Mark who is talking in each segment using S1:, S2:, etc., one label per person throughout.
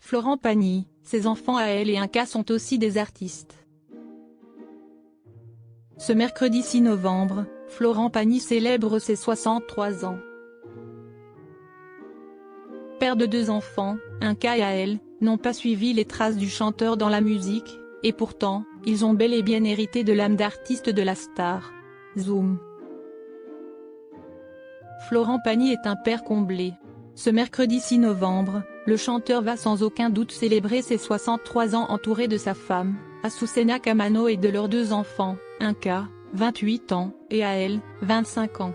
S1: Florent Pagny, ses enfants Aël et Inca sont aussi des artistes. Ce mercredi 6 novembre, Florent Pagny célèbre ses 63 ans. Père de 2 enfants, Inca et Aël, n'ont pas suivi les traces du chanteur dans la musique, et pourtant, ils ont bel et bien hérité de l'âme d'artiste de la star. Zoom. Florent Pagny est un père comblé. Ce mercredi 6 novembre, le chanteur va sans aucun doute célébrer ses 63 ans entouré de sa femme, Azucena Camano, et de leurs 2 enfants, Inca, 28 ans, et Aël, 25 ans.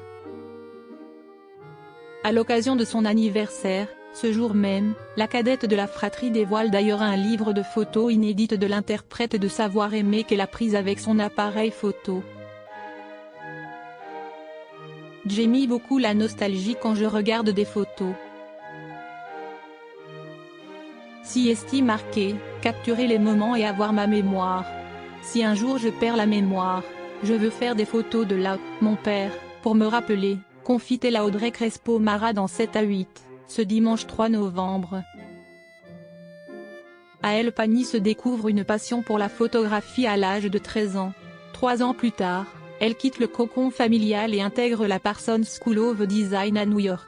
S1: À l'occasion de son anniversaire, ce jour même, la cadette de la fratrie dévoile d'ailleurs un livre de photos inédites de l'interprète de Savoir aimer qu'elle a prise avec son appareil photo. J'ai mis beaucoup la nostalgie quand je regarde des photos. Si est marqué, capturer les moments et avoir ma mémoire. Si un jour je perds la mémoire, je veux faire des photos de mon père, pour me rappeler, confie-t-elle à Audrey Crespo-Mara dans 7 à 8, ce dimanche 3 novembre. Aël Pagny se découvre une passion pour la photographie à l'âge de 13 ans. 3 ans plus tard, elle quitte le cocon familial et intègre la Parsons School of Design à New York.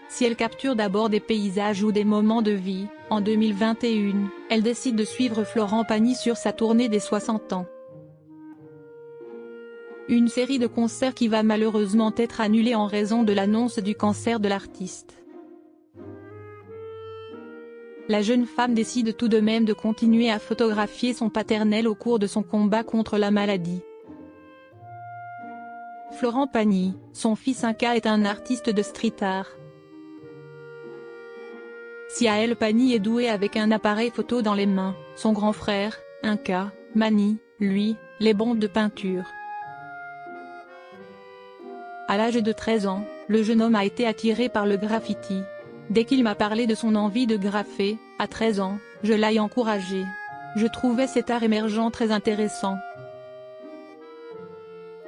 S1: Si elle capture d'abord des paysages ou des moments de vie, en 2021, elle décide de suivre Florent Pagny sur sa tournée des 60 ans. Une série de concerts qui va malheureusement être annulée en raison de l'annonce du cancer de l'artiste. La jeune femme décide tout de même de continuer à photographier son paternel au cours de son combat contre la maladie. Florent Pagny, son fils Inca, est un artiste de street art. Si Aël Pagny est doué avec un appareil photo dans les mains, son grand frère, Inca, manie, lui, les bandes de peinture. À l'âge de 13 ans, le jeune homme a été attiré par le graffiti. Dès qu'il m'a parlé de son envie de graffer, à 13 ans, je l'ai encouragé. Je trouvais cet art émergent très intéressant.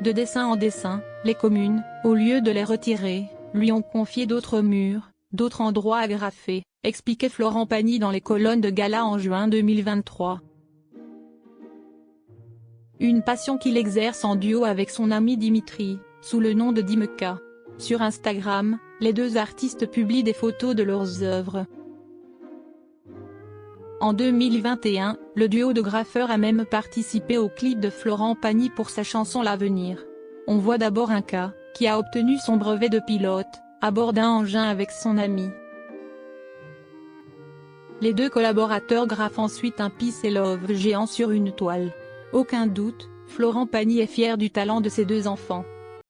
S1: De dessin en dessin, les communes, au lieu de les retirer, lui ont confié d'autres murs, d'autres endroits à graffer, expliquait Florent Pagny dans les colonnes de Gala en juin 2023. Une passion qu'il exerce en duo avec son ami Dimitri, sous le nom de Dimeka. Sur Instagram, les 2 artistes publient des photos de leurs œuvres. En 2021, le duo de graffeurs a même participé au clip de Florent Pagny pour sa chanson L'Avenir. On voit d'abord Inca, qui a obtenu son brevet de pilote, à bord d'un engin avec son ami. Les 2 collaborateurs graffent ensuite un Peace et Love géant sur une toile. Aucun doute, Florent Pagny est fier du talent de ses 2 enfants.